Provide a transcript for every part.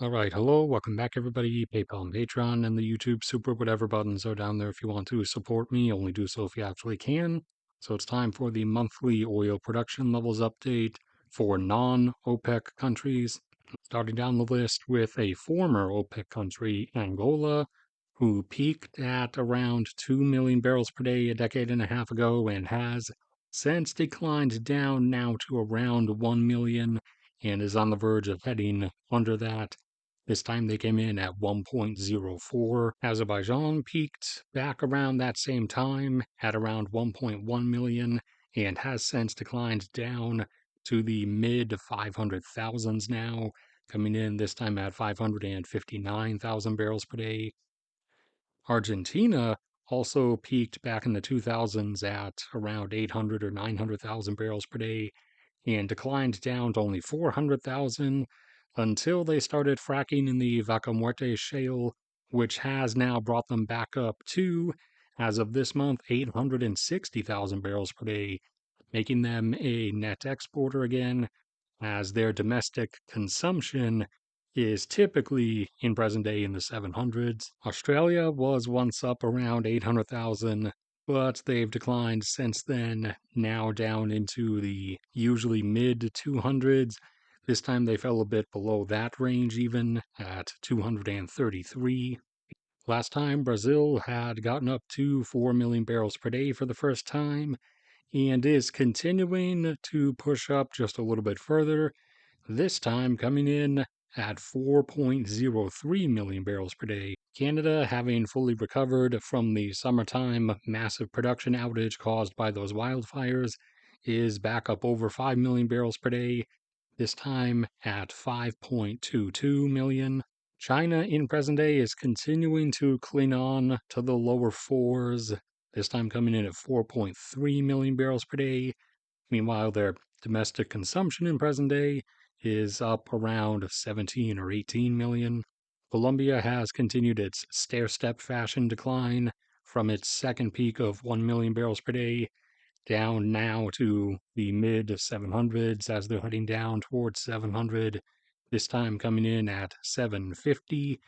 Alright, hello, welcome back everybody. PayPal and Patreon and the YouTube super whatever buttons are down there if you want to support me. Only do so if you actually can. So it's time for the monthly oil production levels update for non-OPEC countries. Starting down the list with a former OPEC country, Angola, who peaked at around 2 million barrels per day a decade and a half ago and has since declined down now to around 1 million and is on the verge of heading under that. This time they came in at 1.04. Azerbaijan peaked back around that same time at around 1.1 million and has since declined down to the mid 500,000s now, coming in this time at 559,000 barrels per day. Argentina also peaked back in the 2000s at around 800 or 900,000 barrels per day and declined down to only 400,000 until they started fracking in the Vaca Muerta shale, which has now brought them back up to, as of this month, 860,000 barrels per day, making them a net exporter again, as their domestic consumption is typically in present day in the 700s. Australia was once up around 800,000, but they've declined since then, now down into the usually mid 200s. This time they fell a bit below that range, even at 233. Last time, Brazil had gotten up to 4 million barrels per day for the first time and is continuing to push up just a little bit further, this time coming in at 4.03 million barrels per day. Canada, having fully recovered from the summertime massive production outage caused by those wildfires, is back up over 5 million barrels per day, this time at 5.22 million. China in present day is continuing to cling on to the lower fours, this time coming in at 4.3 million barrels per day. Meanwhile, their domestic consumption in present day is up around 17 or 18 million. Colombia has continued its stair-step fashion decline from its second peak of 1 million barrels per day down now to the mid 700s as they're heading down towards 700, this time coming in at 750.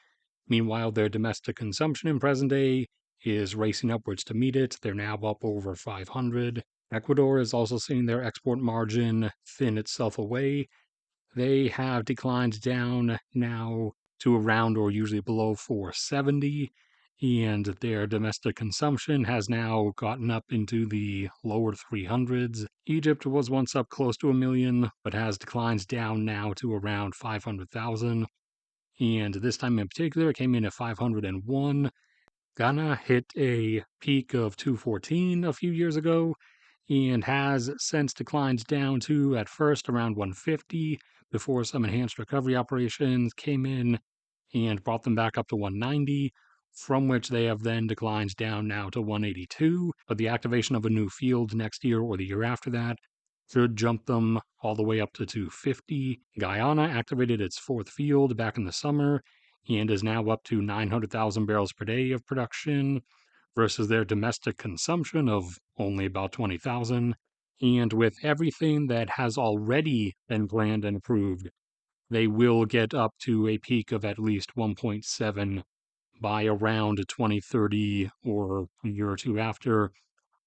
Meanwhile, their domestic consumption in present day is racing upwards to meet it. They're now up over 500. Ecuador is also seeing their export margin thin itself away. They have declined down now to around or usually below 470, and their domestic consumption has now gotten up into the lower 300s. Egypt was once up close to a million, but has declined down now to around 500,000. And this time in particular, it came in at 501. Ghana hit a peak of 214 a few years ago and has since declined down to, at first, around 150 before some enhanced recovery operations came in and brought them back up to 190, from which they have then declined down now to 182. But the activation of a new field next year or the year after that should jump them all the way up to 250. Guyana activated its fourth field back in the summer and is now up to 900,000 barrels per day of production versus their domestic consumption of only about 20,000. And with everything that has already been planned and approved, they will get up to a peak of at least 1.7 by around 2030 or a year or two after.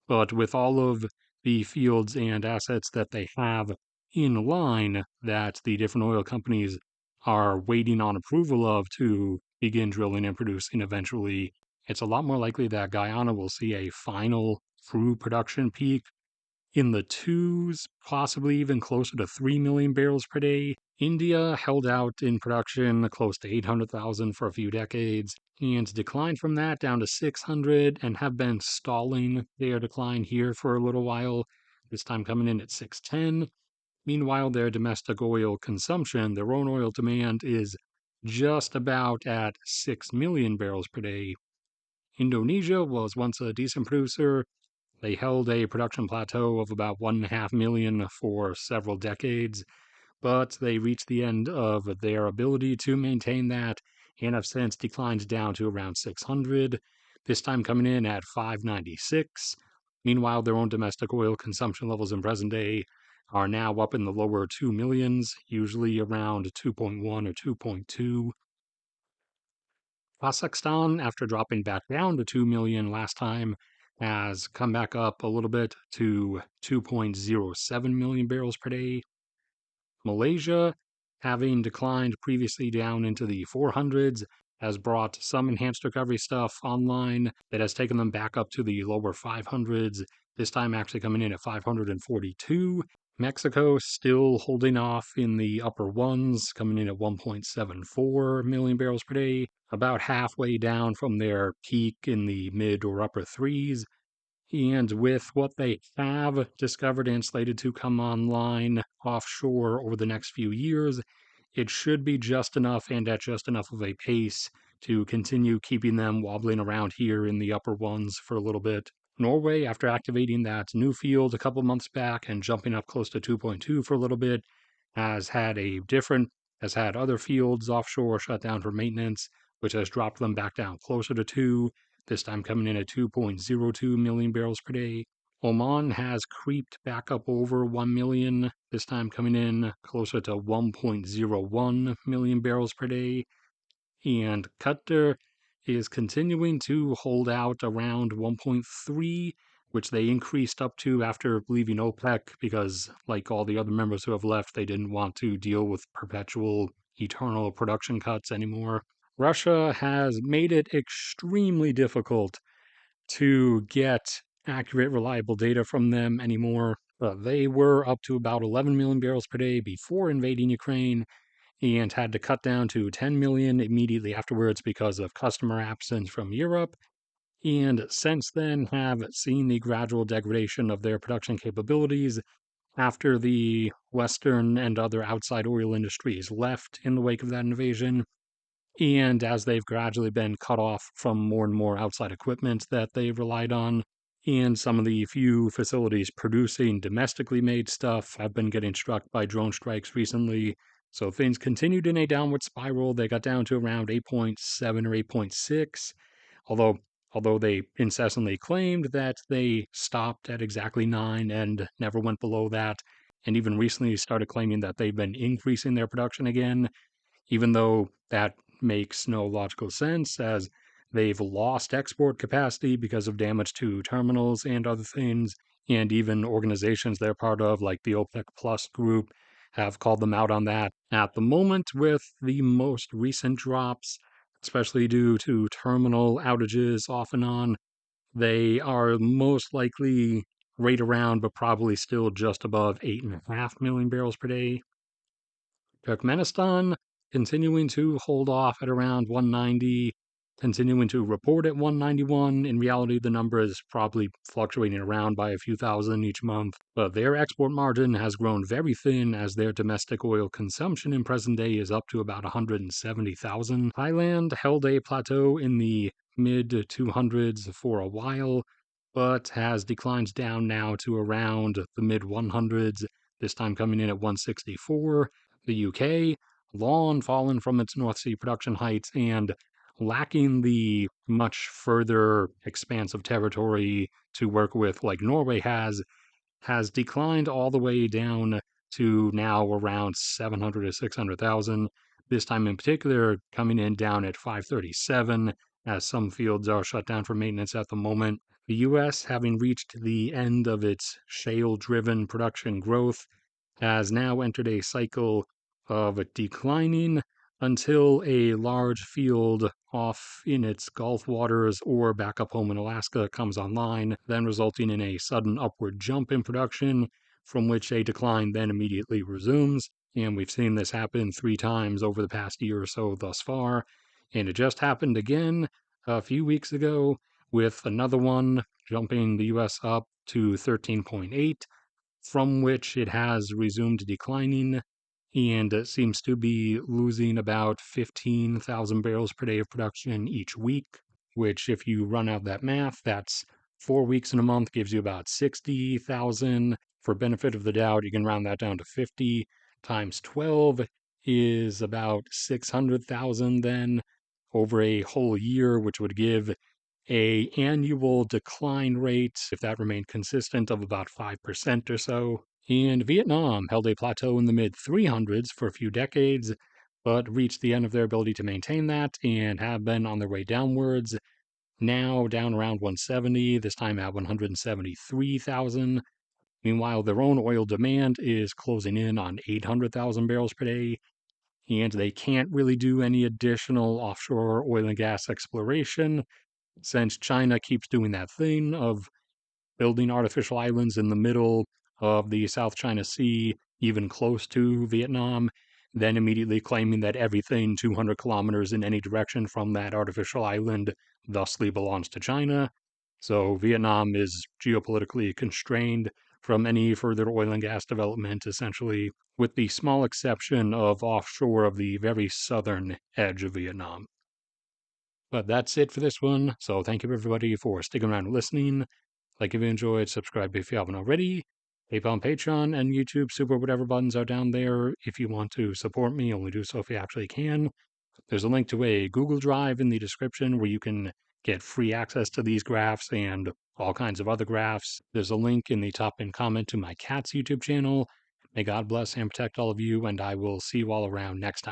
But with all of the fields and assets that they have in line that the different oil companies are waiting on approval of to begin drilling and producing eventually, it's a lot more likely that Guyana will see a final true production peak in the twos, possibly even closer to 3 million barrels per day. India held out in production close to 800,000 for a few decades and declined from that down to 600 and have been stalling their decline here for a little while, this time coming in at 610. Meanwhile, their domestic oil consumption, their own oil demand, is just about at 6 million barrels per day. Indonesia was once a decent producer. They held a production plateau of about 1.5 million for several decades, but they reached the end of their ability to maintain that and have since declined down to around 600, this time coming in at 596. Meanwhile, their own domestic oil consumption levels in present day are now up in the lower 2 millions, usually around 2.1 or 2.2. Kazakhstan, after dropping back down to 2 million last time, has come back up a little bit to 2.07 million barrels per day. Malaysia, having declined previously down into the 400s, has brought some enhanced recovery stuff online that has taken them back up to the lower 500s, this time actually coming in at 542. Mexico still holding off in the upper ones, coming in at 1.74 million barrels per day, about halfway down from their peak in the mid or upper threes. And with what they have discovered and slated to come online offshore over the next few years, it should be just enough and at just enough of a pace to continue keeping them wobbling around here in the upper ones for a little bit. Norway, after activating that new field a couple months back and jumping up close to 2.2 for a little bit, has had other fields offshore shut down for maintenance, which has dropped them back down closer to 2, this time coming in at 2.02 million barrels per day. Oman has creeped back up over 1 million, this time coming in closer to 1.01 million barrels per day. And Qatar is continuing to hold out around 1.3, which they increased up to after leaving OPEC because, like all the other members who have left, they didn't want to deal with perpetual, eternal production cuts anymore. Russia has made it extremely difficult to get accurate, reliable data from them anymore. They were up to about 11 million barrels per day before invading Ukraine and had to cut down to 10 million immediately afterwards because of customer absence from Europe. And since then, have seen the gradual degradation of their production capabilities after the Western and other outside oil industries left in the wake of that invasion. And as they've gradually been cut off from more and more outside equipment that they relied on, and some of the few facilities producing domestically made stuff have been getting struck by drone strikes recently. So things continued in a downward spiral. They got down to around 8.7 or 8.6, although although they incessantly claimed that they stopped at exactly 9 and never went below that, and even recently started claiming that they've been increasing their production again, even though that makes no logical sense as they've lost export capacity because of damage to terminals and other things, and even organizations they're part of, like the OPEC Plus group, have called them out on that. At the moment, with the most recent drops, especially due to terminal outages off and on, they are most likely right around, but probably still just above 8.5 million barrels per day. Turkmenistan continuing to hold off at around 190, continuing to report at 191. In reality, the number is probably fluctuating around by a few thousand each month, but their export margin has grown very thin as their domestic oil consumption in present day is up to about 170,000. Thailand held a plateau in the mid 200s for a while, but has declined down now to around the mid 100s, this time coming in at 164. The UK, long fallen from its North Sea production heights and lacking the much further expanse of territory to work with like Norway has declined all the way down to now around 700 to 600,000. This time in particular, coming in down at 537, as some fields are shut down for maintenance at the moment. The US, having reached the end of its shale driven production growth, has now entered a cycle of declining until a large field off in its Gulf waters or back up home in Alaska comes online, then resulting in a sudden upward jump in production, from which a decline then immediately resumes. And we've seen this happen 3 times over the past year or so thus far. And it just happened again a few weeks ago with another one jumping the US up to 13.8, from which it has resumed declining and seems to be losing about 15,000 barrels per day of production each week, which, if you run out that math, that's 4 weeks in a month, gives you about 60,000. For benefit of the doubt, you can round that down to 50 times 12 is about 600,000 then over a whole year, which would give a annual decline rate, if that remained consistent, of about 5% or so. And Vietnam held a plateau in the mid 300s for a few decades, but reached the end of their ability to maintain that and have been on their way downwards. Now down around 170, this time at 173,000. Meanwhile, their own oil demand is closing in on 800,000 barrels per day, and they can't really do any additional offshore oil and gas exploration since China keeps doing that thing of building artificial islands in the middle of the South China Sea, even close to Vietnam, then immediately claiming that everything 200 kilometers in any direction from that artificial island thusly belongs to China. So Vietnam is geopolitically constrained from any further oil and gas development, essentially, with the small exception of offshore of the very southern edge of Vietnam. But that's it for this one. So thank you everybody for sticking around and listening. Like if you enjoyed, subscribe if you haven't already. PayPal and Patreon and YouTube Super whatever buttons are down there. If you want to support me, only do so if you actually can. There's a link to a Google Drive in the description where you can get free access to these graphs and all kinds of other graphs. There's a link in the top pinned comment to my cat's YouTube channel. May God bless and protect all of you, and I will see you all around next time.